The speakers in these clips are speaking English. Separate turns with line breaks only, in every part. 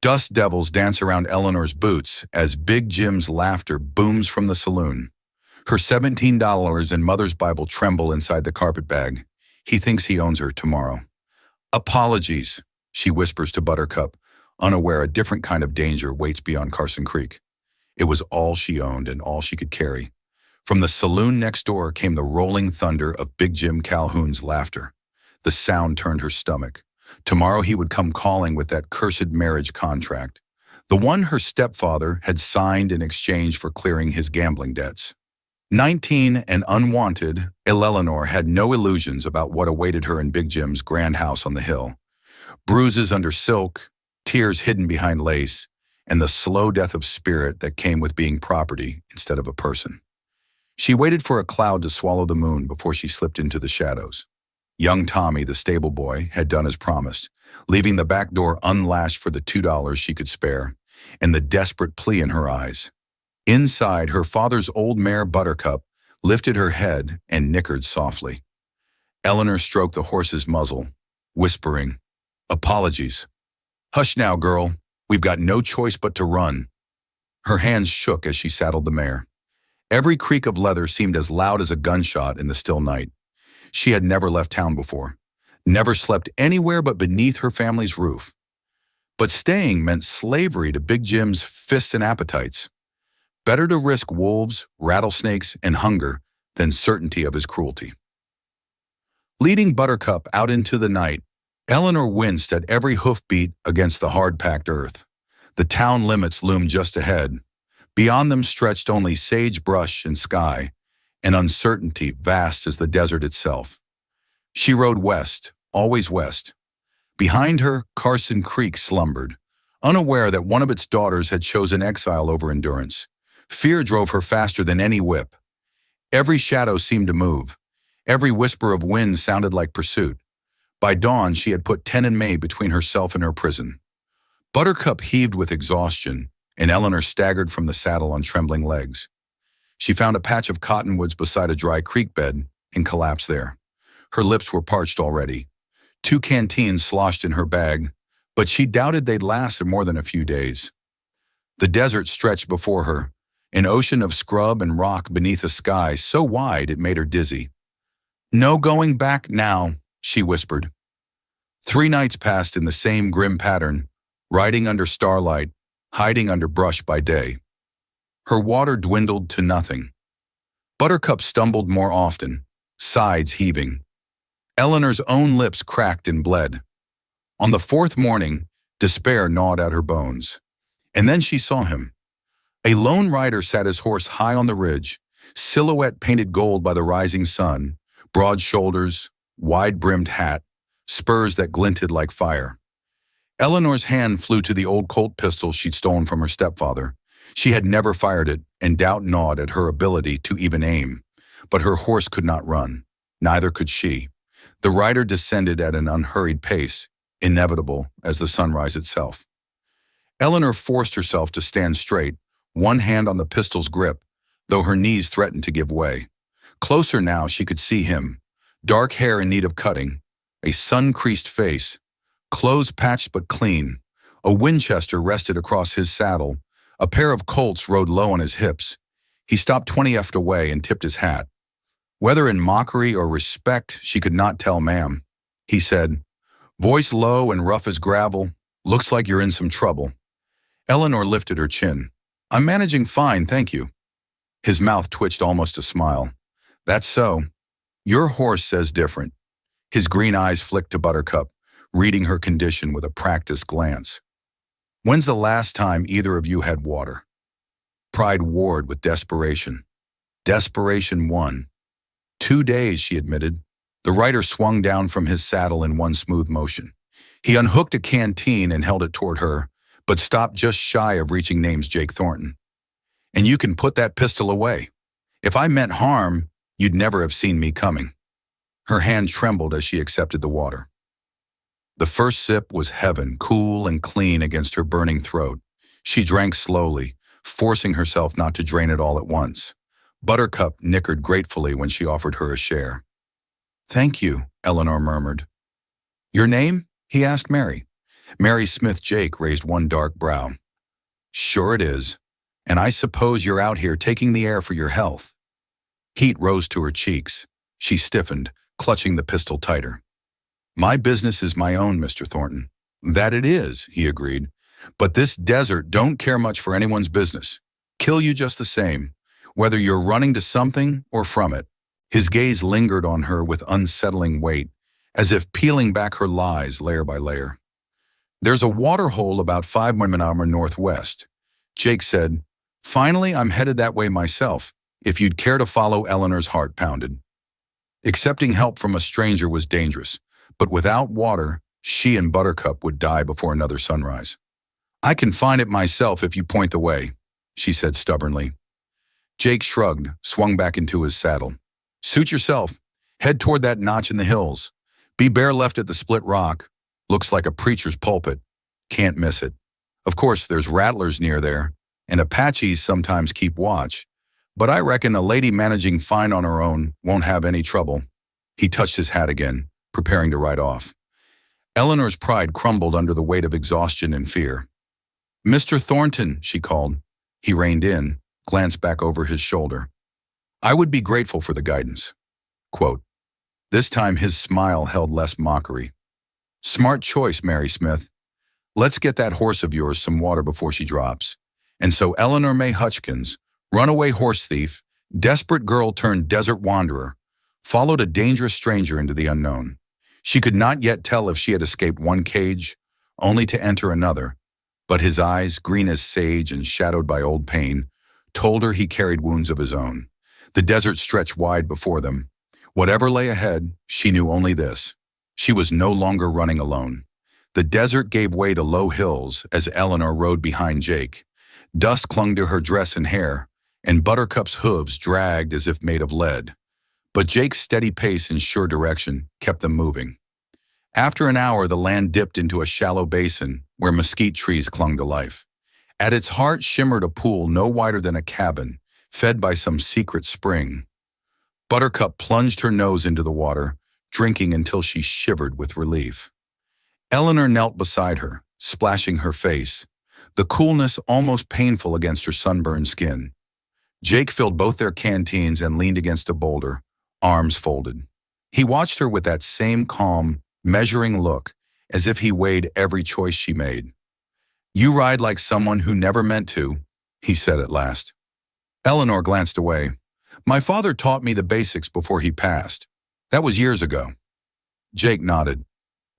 Dust devils dance around Eleanor's boots as Big Jim's laughter booms from the saloon. Her $17 and Mother's Bible tremble inside the carpet bag. He thinks he owns her tomorrow. Apologies, she whispers to Buttercup, unaware a different kind of danger waits beyond Carson Creek. It was all she owned and all she could carry. From the saloon next door came the rolling thunder of Big Jim Calhoun's laughter. The sound turned her stomach. Tomorrow he would come calling with that cursed marriage contract, the one her stepfather had signed in exchange for clearing his gambling debts. 19 and unwanted, Eleanor had no illusions about what awaited her in Big Jim's grand house on the hill. Bruises under silk, tears hidden behind lace, and the slow death of spirit that came with being property instead of a person. She waited for a cloud to swallow the moon before she slipped into the shadows. Young Tommy, the stable boy, had done as promised, leaving the back door unlatched for the $2 she could spare, and the desperate plea in her eyes. Inside, her father's old mare Buttercup lifted her head and nickered softly. Eleanor stroked the horse's muzzle, whispering, "Apologies. Hush now, girl. We've got no choice but to run." Her hands shook as she saddled the mare. Every creak of leather seemed as loud as a gunshot in the still night. She had never left town before, never slept anywhere but beneath her family's roof. But staying meant slavery to Big Jim's fists and appetites. Better to risk wolves, rattlesnakes, and hunger than certainty of his cruelty. Leading Buttercup out into the night, Eleanor winced at every hoofbeat against the hard-packed earth. The town limits loomed just ahead. Beyond them stretched only sagebrush and sky, an uncertainty vast as the desert itself. She rode west, always west. Behind her, Carson Creek slumbered, unaware that one of its daughters had chosen exile over endurance. Fear drove her faster than any whip. Every shadow seemed to move. Every whisper of wind sounded like pursuit. By dawn, she had put 10 and May between herself and her prison. Buttercup heaved with exhaustion, and Eleanor staggered from the saddle on trembling legs. She found a patch of cottonwoods beside a dry creek bed and collapsed there. Her lips were parched already. 2 canteens sloshed in her bag, but she doubted they'd last more than a few days. The desert stretched before her, an ocean of scrub and rock beneath a sky so wide it made her dizzy. "No going back now," she whispered. 3 nights passed in the same grim pattern, riding under starlight, hiding under brush by day. Her water dwindled to nothing. Buttercup stumbled more often, sides heaving. Eleanor's own lips cracked and bled. On the 4th morning, despair gnawed at her bones. And then she saw him. A lone rider sat his horse high on the ridge, silhouette painted gold by the rising sun, broad shoulders, wide-brimmed hat, spurs that glinted like fire. Eleanor's hand flew to the old Colt pistol she'd stolen from her stepfather. She had never fired it, and doubt gnawed at her ability to even aim. But her horse could not run. Neither could she. The rider descended at an unhurried pace, inevitable as the sunrise itself. Eleanor forced herself to stand straight, one hand on the pistol's grip, though her knees threatened to give way. Closer now, she could see him. Dark hair in need of cutting, a sun-creased face, clothes patched but clean. A Winchester rested across his saddle. A pair of Colts rode low on his hips. He stopped 20 feet away and tipped his hat. Whether in mockery or respect, she could not tell, "Ma'am," he said, voice low and rough as gravel. "Looks like you're in some trouble." Eleanor lifted her chin. "I'm managing fine, thank you." His mouth twitched almost a smile. "That's so. Your horse says different." His green eyes flicked to Buttercup, reading her condition with a practiced glance. "When's the last time either of you had water?" Pride warred with desperation. Desperation won. 2 days, she admitted. The rider swung down from his saddle in one smooth motion. He unhooked a canteen and held it toward her, but stopped just shy of reaching name's Jake Thornton. "And you can put that pistol away. If I meant harm, you'd never have seen me coming." Her hand trembled as she accepted the water. The first sip was heaven, cool and clean against her burning throat. She drank slowly, forcing herself not to drain it all at once. Buttercup nickered gratefully when she offered her a share. "Thank you," Eleanor murmured. "Your name?" he asked Mary. Mary Smith Jake raised one dark brow. Sure it is. And I suppose you're out here taking the air for your health. Heat rose to her cheeks. She stiffened, clutching the pistol tighter. My business is my own, Mr. Thornton. That it is, he agreed. But this desert don't care much for anyone's business. Kill you just the same, whether you're running to something or from it. His gaze lingered on her with unsettling weight, as if peeling back her lies layer by layer. There's a water hole about 5 miles northwest. Jake said, Finally, I'm headed that way myself, if you'd care to follow. Eleanor's heart pounded. Accepting help from a stranger was dangerous, but without water, she and Buttercup would die before another sunrise. I can find it myself if you point the way, she said stubbornly. Jake shrugged, swung back into his saddle. Suit yourself. Head toward that notch in the hills. Be bare left at the split rock. Looks like a preacher's pulpit. Can't miss it. Of course, there's rattlers near there, and Apaches sometimes keep watch, but I reckon a lady managing fine on her own won't have any trouble. He touched his hat again, preparing to ride off. Eleanor's pride crumbled under the weight of exhaustion and fear. Mr. Thornton, she called. He reined in, glanced back over his shoulder. I would be grateful for the guidance. Quote. This time his smile held less mockery. Smart choice, Mary Smith. Let's get that horse of yours some water before she drops. And so Eleanor May Hutchkins, runaway horse thief, desperate girl turned desert wanderer, followed a dangerous stranger into the unknown. She could not yet tell if she had escaped one cage, only to enter another, but his eyes, green as sage and shadowed by old pain, told her he carried wounds of his own. The desert stretched wide before them. Whatever lay ahead, she knew only this. She was no longer running alone. The desert gave way to low hills as Eleanor rode behind Jake. Dust clung to her dress and hair, and Buttercup's hooves dragged as if made of lead. But Jake's steady pace and sure direction kept them moving. After an hour, the land dipped into a shallow basin where mesquite trees clung to life. At its heart shimmered a pool no wider than a cabin, fed by some secret spring. Buttercup plunged her nose into the water, drinking until she shivered with relief. Eleanor knelt beside her, splashing her face, the coolness almost painful against her sunburned skin. Jake filled both their canteens and leaned against a boulder, arms folded. He watched her with that same calm, measuring look, as if he weighed every choice she made. You ride like someone who never meant to, he said at last. Eleanor glanced away. My father taught me the basics before he passed. That was years ago. Jake nodded.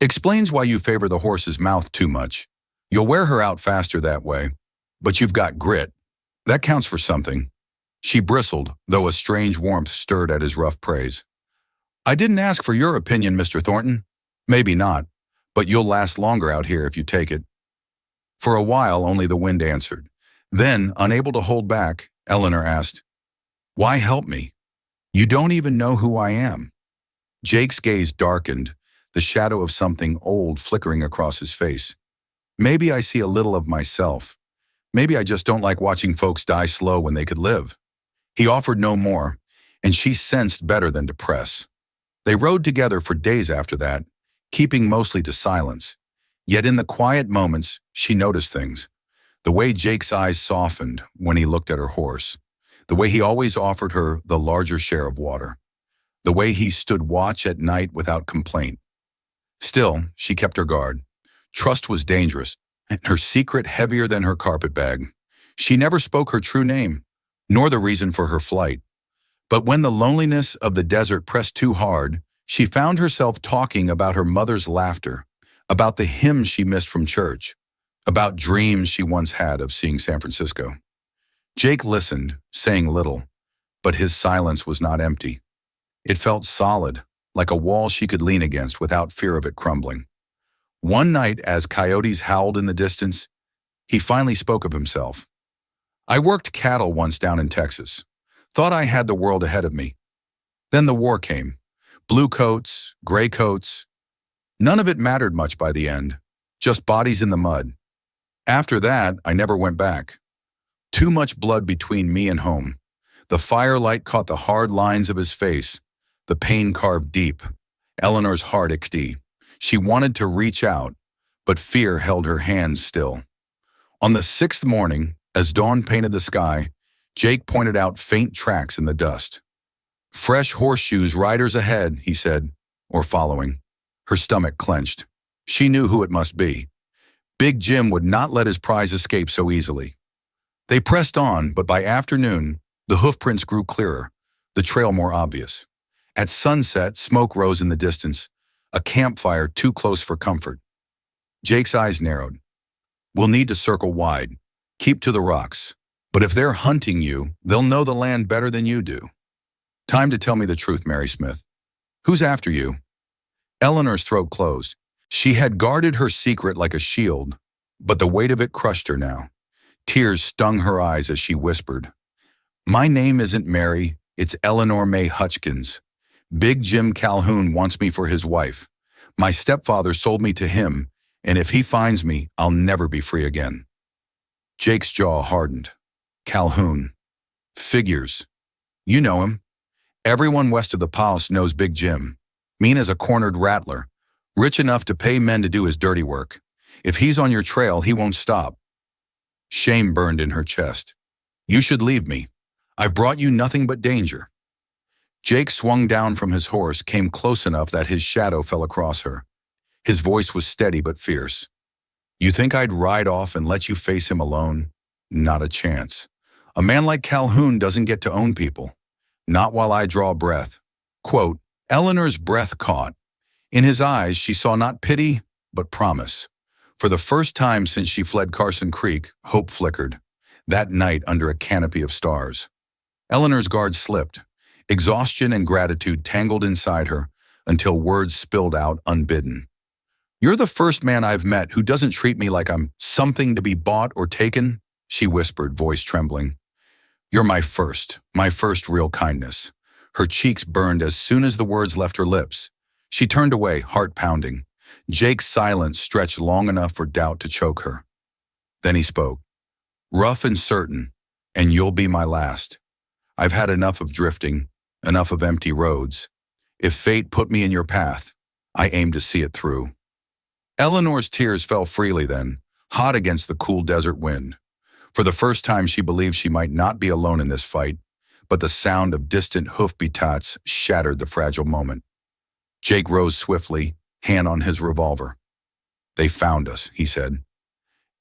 Explains why you favor the horse's mouth too much. You'll wear her out faster that way. But you've got grit. That counts for something. She bristled, though a strange warmth stirred at his rough praise. I didn't ask for your opinion, Mr. Thornton. Maybe not, but you'll last longer out here if you take it. For a while, only the wind answered. Then, unable to hold back, Eleanor asked, Why help me? You don't even know who I am. Jake's gaze darkened, the shadow of something old flickering across his face. Maybe I see a little of myself. Maybe I just don't like watching folks die slow when they could live. He offered no more, and she sensed better than to press. They rode together for days after that, keeping mostly to silence. Yet in the quiet moments, she noticed things. The way Jake's eyes softened when he looked at her horse. The way he always offered her the larger share of water. The way he stood watch at night without complaint. Still, she kept her guard. Trust was dangerous, and her secret heavier than her carpetbag. She never spoke her true name, nor the reason for her flight. But when the loneliness of the desert pressed too hard, she found herself talking about her mother's laughter, about the hymns she missed from church, about dreams she once had of seeing San Francisco. Jake listened, saying little, but his silence was not empty. It felt solid, like a wall she could lean against without fear of it crumbling. One night, as coyotes howled in the distance, he finally spoke of himself. I worked cattle once down in Texas. Thought I had the world ahead of me. Then the war came. Blue coats, gray coats. None of it mattered much by the end. Just bodies in the mud. After that, I never went back. Too much blood between me and home. The firelight caught the hard lines of his face. The pain carved deep. Eleanor's heart ached. She wanted to reach out, but fear held her hands still. On the sixth morning, as dawn painted the sky, Jake pointed out faint tracks in the dust. "Fresh horseshoes, riders ahead," he said, or following. Her stomach clenched. She knew who it must be. Big Jim would not let his prize escape so easily. They pressed on, but by afternoon, the hoofprints grew clearer, the trail more obvious. At sunset, smoke rose in the distance, a campfire too close for comfort. Jake's eyes narrowed. "We'll need to circle wide. Keep to the rocks. But if they're hunting you, they'll know the land better than you do." "Time to tell me the truth, Mary Smith. Who's after you?" Eleanor's throat closed. She had guarded her secret like a shield, but the weight of it crushed her now. Tears stung her eyes as she whispered, "My name isn't Mary, it's Eleanor May Hutchkins. Big Jim Calhoun wants me for his wife. My stepfather sold me to him, and if he finds me, I'll never be free again." Jake's jaw hardened. Calhoun. Figures. You know him. Everyone west of the Pass knows Big Jim. Mean as a cornered rattler, rich enough to pay men to do his dirty work. If he's on your trail, he won't stop. Shame burned in her chest. "You should leave me. I've brought you nothing but danger." Jake swung down from his horse, came close enough that his shadow fell across her. His voice was steady but fierce. "You think I'd ride off and let you face him alone? Not a chance. A man like Calhoun doesn't get to own people. Not while I draw breath." Quote, Eleanor's breath caught. In his eyes, she saw not pity, but promise. For the first time since she fled Carson Creek, hope flickered. That night under a canopy of stars. Eleanor's guard slipped. Exhaustion and gratitude tangled inside her until words spilled out unbidden. "You're the first man I've met who doesn't treat me like I'm something to be bought or taken," she whispered, voice trembling. "You're my first real kindness." Her cheeks burned as soon as the words left her lips. She turned away, heart pounding. Jake's silence stretched long enough for doubt to choke her. Then he spoke. "Rough and certain, and you'll be my last. I've had enough of drifting, enough of empty roads. If fate put me in your path, I aim to see it through." Eleanor's tears fell freely then, hot against the cool desert wind. For the first time she believed she might not be alone in this fight, but the sound of distant hoof-beats shattered the fragile moment. Jake rose swiftly, hand on his revolver. "They found us," he said.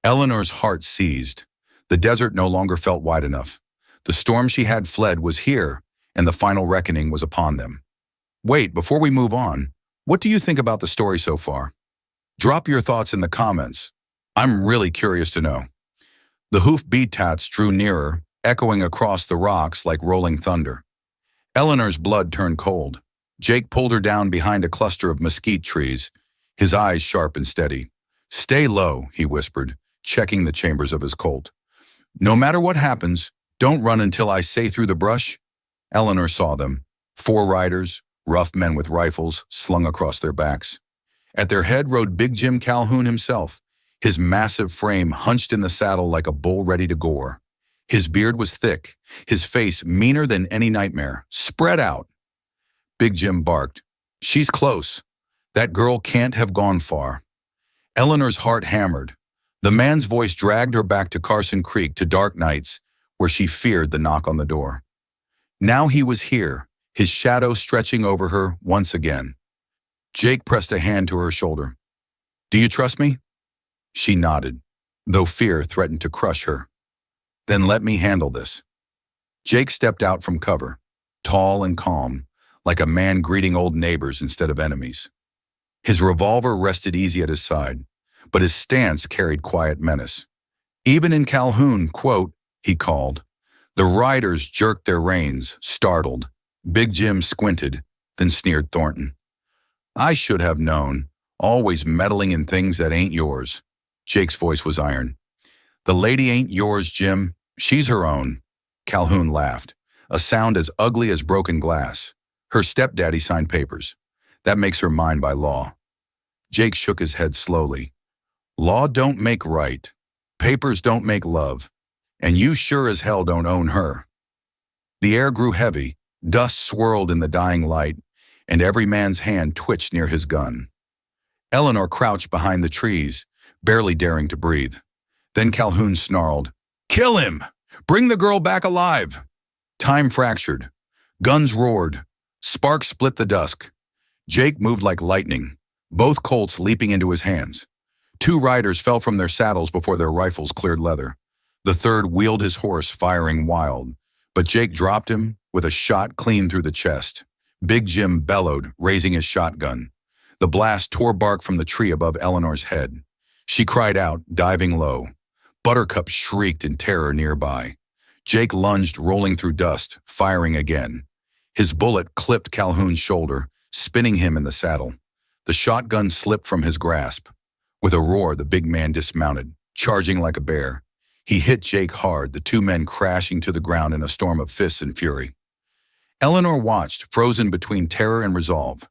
Eleanor's heart seized. The desert no longer felt wide enough. The storm she had fled was here, and the final reckoning was upon them. "Wait, before we move on, what do you think about the story so far? Drop your thoughts in the comments. I'm really curious to know." The hoof-beats drew nearer, echoing across the rocks like rolling thunder. Eleanor's blood turned cold. Jake pulled her down behind a cluster of mesquite trees, his eyes sharp and steady. "Stay low," he whispered, checking the chambers of his Colt. "No matter what happens, don't run until I say through the brush." Eleanor saw them. 4 riders, rough men with rifles slung across their backs. At their head rode Big Jim Calhoun himself, his massive frame hunched in the saddle like a bull ready to gore. His beard was thick, his face meaner than any nightmare, spread out. Big Jim barked, "She's close. That girl can't have gone far." Eleanor's heart hammered. The man's voice dragged her back to Carson Creek, to dark nights where she feared the knock on the door. Now he was here, his shadow stretching over her once again. Jake pressed a hand to her shoulder. "Do you trust me?" She nodded, though fear threatened to crush her. "Then let me handle this." Jake stepped out from cover, tall and calm, like a man greeting old neighbors instead of enemies. His revolver rested easy at his side, but his stance carried quiet menace. Even in Calhoun, quote, he called. The riders jerked their reins, startled. Big Jim squinted, then sneered Thornton. "I should have known, always meddling in things that ain't yours." Jake's voice was iron. "The lady ain't yours, Jim. She's her own." Calhoun laughed, a sound as ugly as broken glass. "Her stepdaddy signed papers. That makes her mine by law." Jake shook his head slowly. "Law don't make right. Papers don't make love. And you sure as hell don't own her." The air grew heavy, dust swirled in the dying light, and every man's hand twitched near his gun. Eleanor crouched behind the trees, barely daring to breathe. Then Calhoun snarled, "Kill him! Bring the girl back alive!" Time fractured. Guns roared. Sparks split the dusk. Jake moved like lightning, both Colts leaping into his hands. Two riders fell from their saddles before their rifles cleared leather. The third wheeled his horse, firing wild. But Jake dropped him with a shot clean through the chest. Big Jim bellowed, raising his shotgun. The blast tore bark from the tree above Eleanor's head. She cried out, diving low. Buttercup shrieked in terror nearby. Jake lunged, rolling through dust, firing again. His bullet clipped Calhoun's shoulder, spinning him in the saddle. The shotgun slipped from his grasp. With a roar, the big man dismounted, charging like a bear. He hit Jake hard, the two men crashing to the ground in a storm of fists and fury. Eleanor watched, frozen between terror and resolve.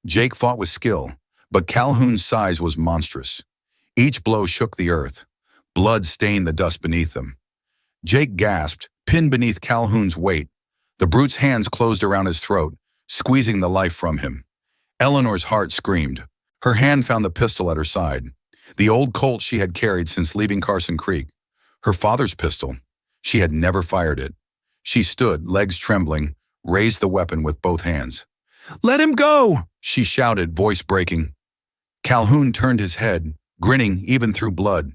Jake fought with skill, but Calhoun's size was monstrous. Each blow shook the earth. Blood stained the dust beneath them. Jake gasped, pinned beneath Calhoun's weight. The brute's hands closed around his throat, squeezing the life from him. Eleanor's heart screamed. Her hand found the pistol at her side, the old Colt she had carried since leaving Carson Creek. Her father's pistol. She had never fired it. She stood, legs trembling, raised the weapon with both hands. "Let him go!" she shouted, voice breaking. Calhoun turned his head, grinning even through blood.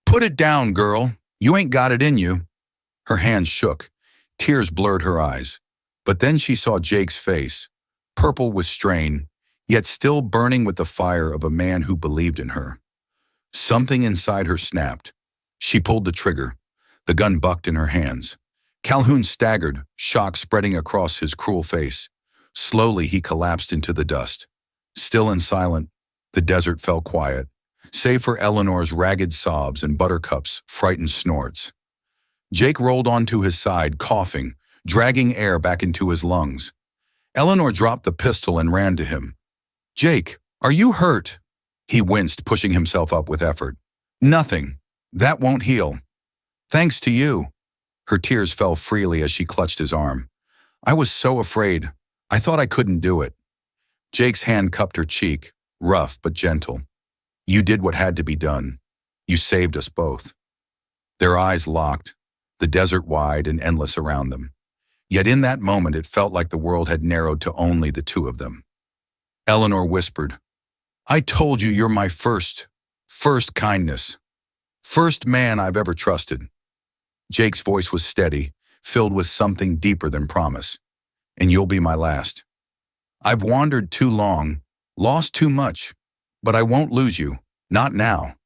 "Put it down, girl. You ain't got it in you." Her hands shook. Tears blurred her eyes. But then she saw Jake's face, purple with strain, yet still burning with the fire of a man who believed in her. Something inside her snapped. She pulled the trigger. The gun bucked in her hands. Calhoun staggered, shock spreading across his cruel face. Slowly he collapsed into the dust. Still and silent, the desert fell quiet, save for Eleanor's ragged sobs and Buttercup's frightened snorts. Jake rolled onto his side, coughing, dragging air back into his lungs. Eleanor dropped the pistol and ran to him. "Jake, are you hurt?" He winced, pushing himself up with effort. "Nothing. That won't heal." "Thanks to you." Her tears fell freely as she clutched his arm. "I was so afraid. I thought I couldn't do it." Jake's hand cupped her cheek, rough but gentle. "You did what had to be done. You saved us both." Their eyes locked, the desert wide and endless around them. Yet in that moment it felt like the world had narrowed to only the two of them. Eleanor whispered, "I told you you're my first kindness. First man I've ever trusted." Jake's voice was steady, filled with something deeper than promise. "And you'll be my last. I've wandered too long, lost too much, but I won't lose you, not now."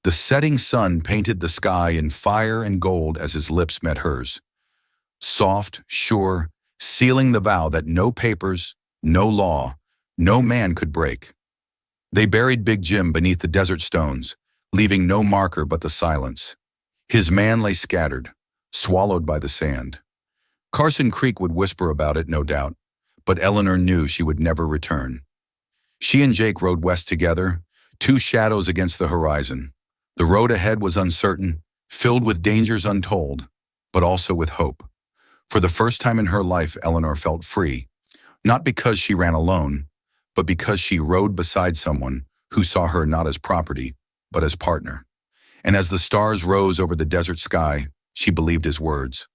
The setting sun painted the sky in fire and gold as his lips met hers. Soft, sure, sealing the vow that no papers, no law, no man could break. They buried Big Jim beneath the desert stones, leaving no marker but the silence. His man lay scattered, swallowed by the sand. Carson Creek would whisper about it, no doubt, but Eleanor knew she would never return. She and Jake rode west together, two shadows against the horizon. The road ahead was uncertain, filled with dangers untold, but also with hope. For the first time in her life, Eleanor felt free, not because she ran alone, but because she rode beside someone who saw her not as property, but as partner. And as the stars rose over the desert sky, she believed his words.